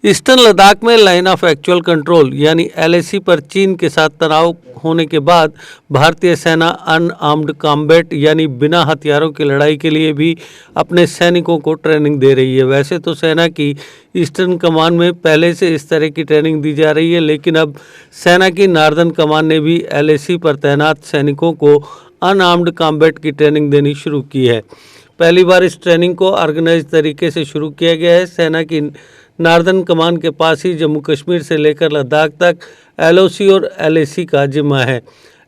Eastern Ladakh में line of actual control यानी LAC पर चीन के साथ तनाव होने के बाद भारतीय सेना अनआर्म्ड कॉम्बैट यानी बिना हथियारों की लड़ाई के लिए भी अपने सैनिकों को ट्रेनिंग दे रही है। वैसे तो सेना की ईस्टर्न कमान में पहले से इस तरह की ट्रेनिंग दी जा रही है, लेकिन अब सेना की नॉर्दर्न कमान ने भी LAC पर तैनात सैनिकों को अनआर्म्ड कॉम्बैट की ट्रेनिंग देनी शुरू की है। पहली बार इस ट्रेनिंग को ऑर्गेनाइज तरीके से शुरू किया गया है। सेना की नॉर्दर्न कमान के पास ही जम्मू कश्मीर से लेकर लद्दाख तक LOC और LAC का जिम्मा है।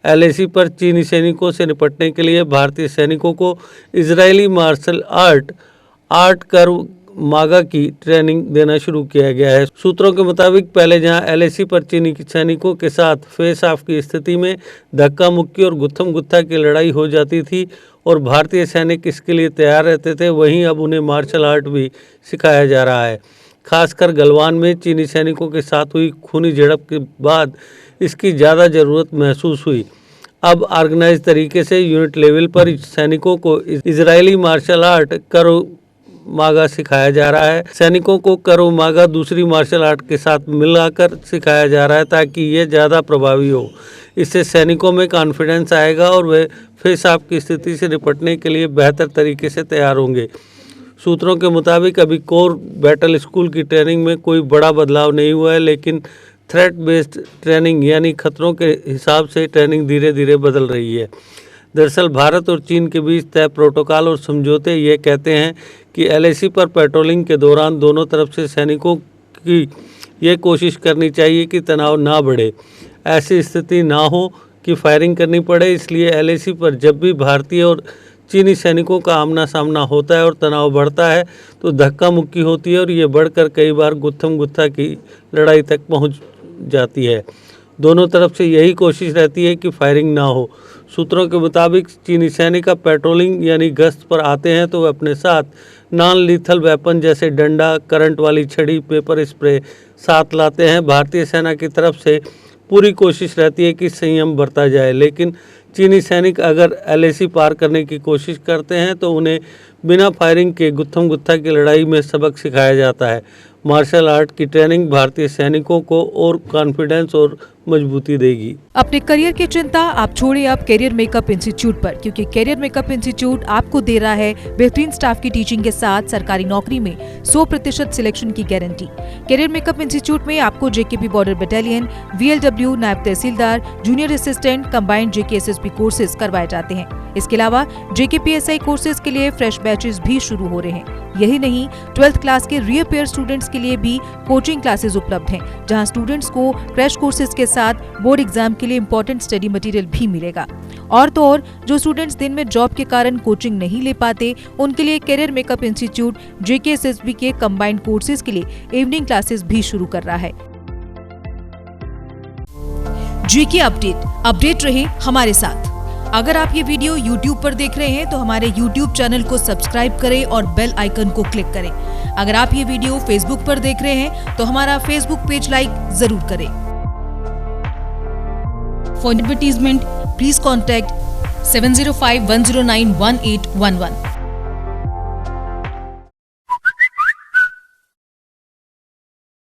LAC पर चीनी सैनिकों से निपटने के लिए भारतीय सैनिकों को इजरायली मार्शल आर्ट कर्व मागा की ट्रेनिंग देना शुरू किया गया है। सूत्रों के मुताबिक पहले जहां LAC पर चीनी सैनिकों के साथ फेस ऑफ की स्थिति में धक्का मुक्की और गुत्थम गुत्था की लड़ाई हो जाती थी और भारतीय सैनिक इसके लिए तैयार रहते थे, वहीं अब उन्हें मार्शल आर्ट भी सिखाया जा रहा है। खासकर गलवान में चीनी सैनिकों के साथ हुई खूनी झड़प के बाद इसकी ज़्यादा ज़रूरत महसूस हुई। अब ऑर्गेनाइज तरीके से यूनिट लेवल पर सैनिकों को इजरायली मार्शल आर्ट कर्व मागा सिखाया जा रहा है। सैनिकों को कर्व मागा दूसरी मार्शल आर्ट के साथ मिलाकर सिखाया जा रहा है ताकि ये ज़्यादा प्रभावी हो। इससे सैनिकों में कॉन्फिडेंस आएगा और वे फेस ऑफ की स्थिति से निपटने के लिए बेहतर तरीके से तैयार होंगे। सूत्रों के मुताबिक अभी कोर बैटल स्कूल की ट्रेनिंग में कोई बड़ा बदलाव नहीं हुआ है, लेकिन थ्रेट बेस्ड ट्रेनिंग यानी खतरों के हिसाब से ट्रेनिंग धीरे धीरे बदल रही है। दरअसल भारत और चीन के बीच तय प्रोटोकॉल और समझौते ये कहते हैं कि LAC पर पेट्रोलिंग के दौरान दोनों तरफ से सैनिकों की ये कोशिश करनी चाहिए कि तनाव ना बढ़े, ऐसी स्थिति ना हो कि फायरिंग करनी पड़े। इसलिए LAC पर जब भी भारतीय और चीनी सैनिकों का आमना सामना होता है और तनाव बढ़ता है तो धक्का मुक्की होती है और ये बढ़कर कई बार गुत्थम गुत्था की लड़ाई तक पहुंच जाती है। दोनों तरफ से यही कोशिश रहती है कि फायरिंग ना हो। सूत्रों के मुताबिक चीनी सैनिक पेट्रोलिंग यानी गश्त पर आते हैं तो वे अपने साथ नॉन लीथल वेपन जैसे डंडा, करंट वाली छड़ी, पेपर स्प्रे साथ लाते हैं। भारतीय सेना की तरफ से पूरी कोशिश रहती है कि संयम बरता जाए, लेकिन चीनी सैनिक अगर LAC पार करने की कोशिश करते हैं तो उन्हें बिना फायरिंग के गुत्थम गुत्था की लड़ाई में सबक सिखाया जाता है। मार्शल आर्ट की ट्रेनिंग भारतीय सैनिकों को और कॉन्फिडेंस और मजबूती देगी। अपने करियर की चिंता आप छोड़िए अब करियर मेकअप इंस्टीट्यूट पर, क्योंकि करियर मेकअप इंस्टीट्यूट आपको दे रहा है बेहतरीन स्टाफ की टीचिंग के साथ सरकारी नौकरी में 100% सिलेक्शन की गारंटी। करियर मेकअप इंस्टीट्यूट में आपको JKP बॉर्डर बटालियन, VLW, नायब तहसीलदार, junior assistant, combined JK SSB courses करवाए जाते हैं। इसके अलावा JK PSI कोर्सेज के लिए फ्रेश बैचेस भी शुरू हो रहे हैं। यही नहीं, 12th क्लास के रीअपेयर स्टूडेंट्स के लिए भी कोचिंग क्लासेस उपलब्ध हैं, जहां स्टूडेंट्स को क्रैश कोर्सेज के साथ बोर्ड एग्जाम के लिए इंपॉर्टेंट स्टडी मटेरियल भी मिलेगा। और तो और जो स्टूडेंट्स दिन में जॉब के कारण कोचिंग नहीं ले पाते, उनके लिए career makeup institute JK SSB के कंबाइंड कोर्सेज के लिए इवनिंग क्लासेस भी शुरू कर रहा है। JK अपडेट रहे हमारे साथ। अगर आप ये वीडियो YouTube पर देख रहे हैं तो हमारे YouTube चैनल को सब्सक्राइब करें और बेल आइकन को क्लिक करें। अगर आप ये वीडियो Facebook पर देख रहे हैं तो हमारा Facebook पेज लाइक जरूर करें। For advertisement please contact 705-109-1811।